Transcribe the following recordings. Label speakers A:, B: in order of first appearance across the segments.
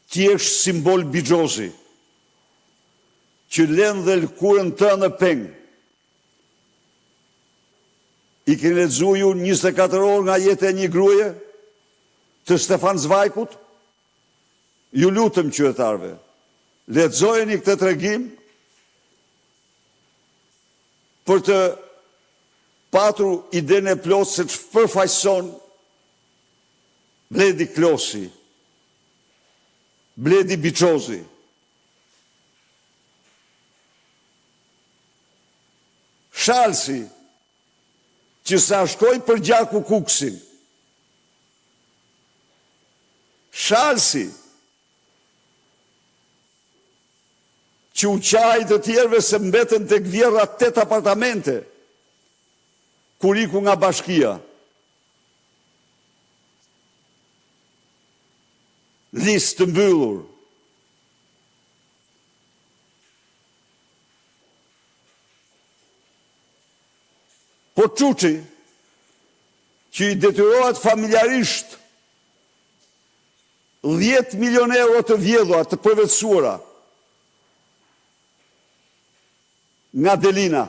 A: ti është simbol bigjozi, që len dhe lkurën të në peng. I keni lexuar ju 24 orë nga jeta e një gruaje të Stefan Zweigut? Ju lutem qytetarëve, lexojeni këtë tregim për të patur idenë e plotë se që përfaqëson Bledi Klosi, Bledi Biçozi. Shalsi, që sa shkoj për gjaku Kuksin. Shalsi, që u qaj të tjerve se mbetën të këvjera 8 apartamente, kur iku nga bashkia. Listë të mbyllur. Po Çuçi, që i detyrohet familjarisht 10 milion euro të vjedhura, të përvetësuara nga Delina,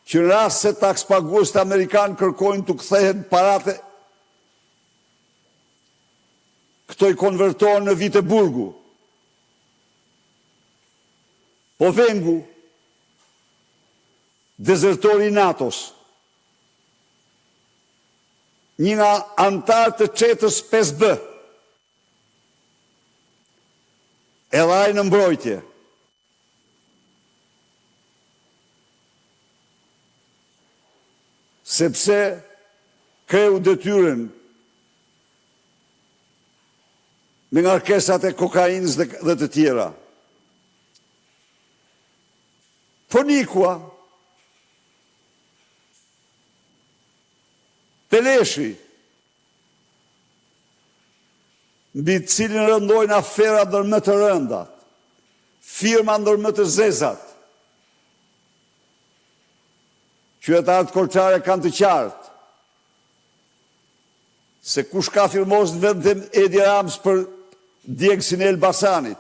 A: që në rast se takspaguesit amerikanë kërkojnë të kthehen parate, këto i konvertohen në vite burgu. Po Vengu, dezertori i NATO-s, një nga antarë të çetës 5B, edhe ai në mbrojtje. Sepse kreu detyrën me ngarkesat e kokainës dhe të tjera. Ponikua, Peleshi, mbi cilin rëndojnë afera ndër më të rëndat, firma ndër më të zezat. Qytetarët Korçare kanë të qartë se kush ka firmos në vendin Edi Rams për djegësin e Elbasanit.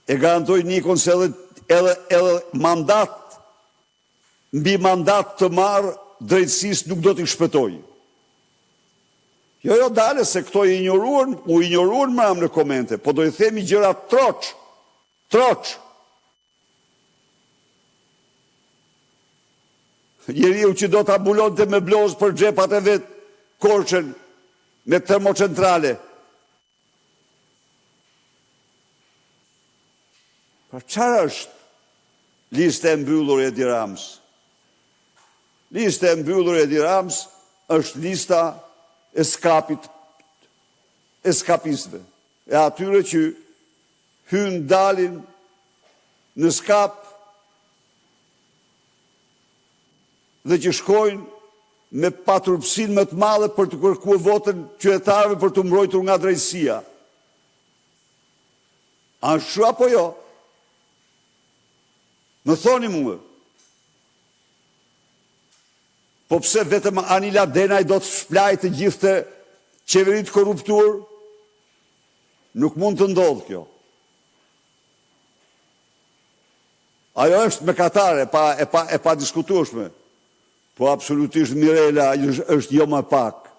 A: E garantoj Nikon se edhe mandat, mbi mandat të marë, drejtësisë nuk do t'i shpëtoj. Jo, dale se këto u ignoruan më në komente, po do i themi gjëra troç. Njeriu që do të ambulonte me blozë për xhepat e vetë Korçën me termocentrale. Pra çfarë është lista e mbyllur e Edi Rams? Lista e mbyllur e Edi Rams është lista e skapistëve. E atyre që hynë dalin në skap dhe që shkojnë me paturpsin më të madhe për të kërkuar votën qytetarëve për të mbrojtur nga drejtësia. Ashtu apo jo? Më thoni mua. Po pse vetëm Anila Denaj do të shplajë të gjithë qeveritë korruptur? Nuk mund të ndodhë kjo. Ajo është mëkatare, e pa diskutueshme. Po absolutisht Mirela është jo më pak.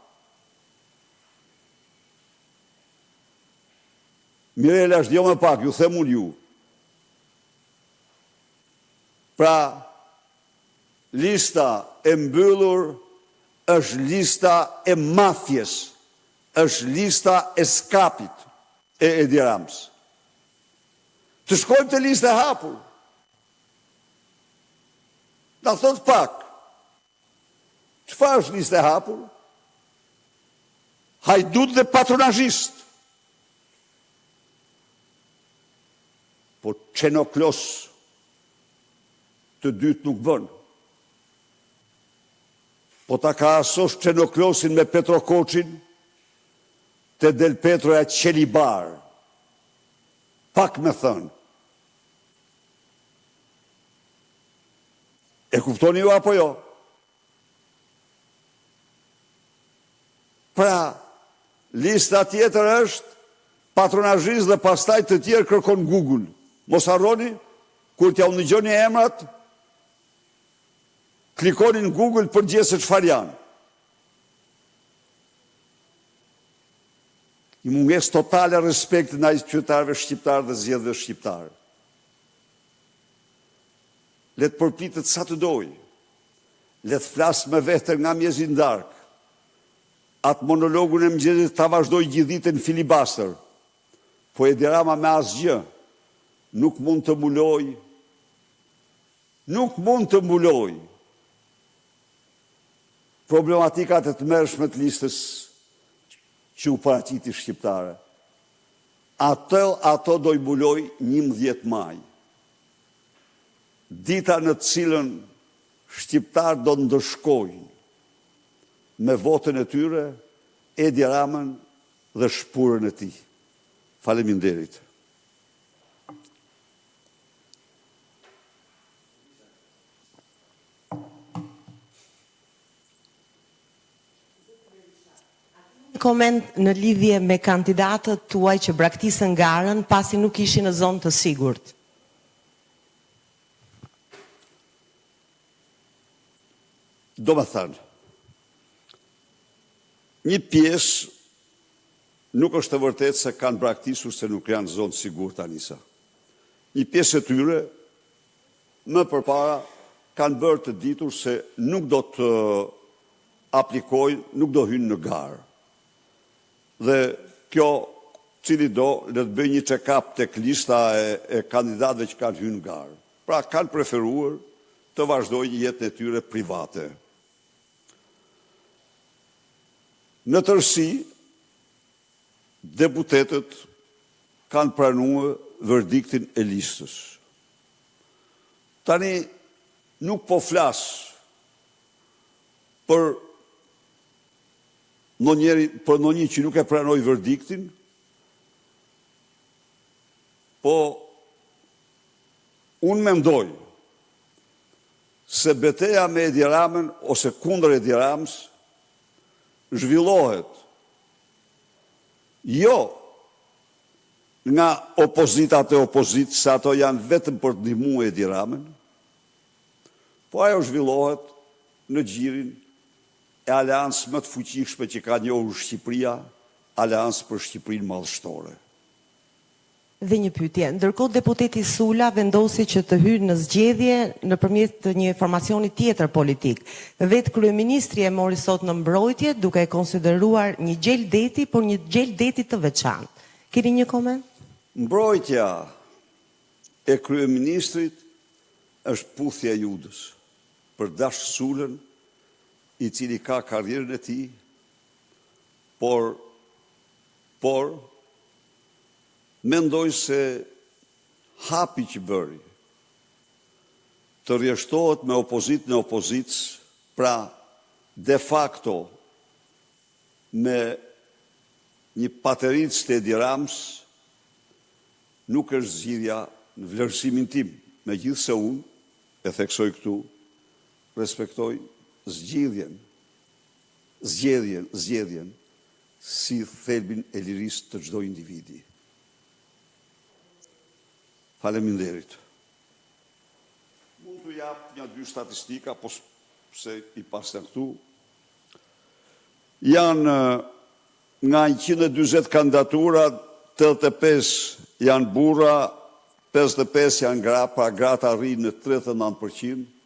A: Mirela është jo më pak, ju them unë ju. Pra, lista e mbyllur është lista e mafjes, është lista e skapit e Edi Rams. Të shkojmë të lista e hapur. Na thot pak. Çfarë është lista e hapur? Hajdut dhe patronazhist. Po Çenoklos të dytë nuk bën. Po ta krahasosh Çenoklosin me Petrokoçin, te Del Petroja Qelibar. Pak me thënë. E kuptoni ju apo jo? Pra, lista tjetër është patronazhist dhe pastaj të tjerë kërkon Google. Mos harroni, kur t'ja u ndëgjoni emrat, klikonin Google për gjë se çfarë janë. I munges totale respekt ndaj qytetarëve shqiptarë dhe zgjedhësve shqiptarë. Le të përpitet sa të doj. Le të flasë me vete nga mjezi ndark. Atë monologun e mëngjesit ta vazhdoj gjithë ditën filibuster. Po Edi Rama me asgjë nuk mund të mbuloj. Nuk mund të mbuloj problematikat e të mërshme të listës që u paraqiti shqiptare. Ato do i mbuloj 11 maj. Dita në të cilën shqiptar do ndëshkojnë me votën e tyre Edi Ramën dhe shpurën e tij. Faleminderit.
B: Koment në lidhje me kandidatët tuaj që braktisën garën pasi nuk ishin në zonë të sigurt.
A: Do më thënë, një pjesë nuk është të vërtet se kanë braktisur se nuk janë zonë sigurt Anisa. Një pjesë e tyre më përpara kanë bërë të ditur se nuk do të aplikojnë, nuk do hynë në garë. Dhe kjo cili do le të bëjë një check-up tek lista e kandidatëve që kanë hyrë në garë. Pra kanë preferuar të vazhdojnë jetën e tyre private. Në tërësi, deputetët kanë pranuar verdiktin e listës. Tani nuk po flas për ndonjë që nuk e pranoi verdiktin, po unë mendoj se betejë me Edi Ramën ose kundër Edi Ramës zhvillohet jo nga opozitat e opozitës, se ato janë vetëm për të ndihmuar Edi Ramën, po ajo zhvillohet në gjirin e aleancë më të fuqishme që ka njohur Shqipëria, aleancë për Shqipërinë madhështore.
B: Dhe një pyetje, ndërkohë deputeti Sula vendosi që të hyrë në zgjedhje nëpërmjet një formacioni tjetër politik. Vetë kryeministri e mori sot në mbrojtje duke e konsideruar një gjel deti, por një gjel deti të veçantë. Keni një koment?
A: Mbrojtja e kryeministrit është puthja e Judës për Dash Sulën, i cili ka karrierën e tij, por mendoj se hapi që bëri të rjeshtohet me opozitën e opozitës, pra de facto me një patericë të Edi Ramës, nuk është zgjidhja në vlerësimin tim, megjithse unë e theksoj këtu, respektoj zgjedhjen si thelbin e lirisë të çdo individi. Faleminderit. Mund të jap një dy statistika, po se i pasën këtu. Janë nga 140 kandidatura, 85 janë burra, 55 janë gra, pra gratë arrin në 39%.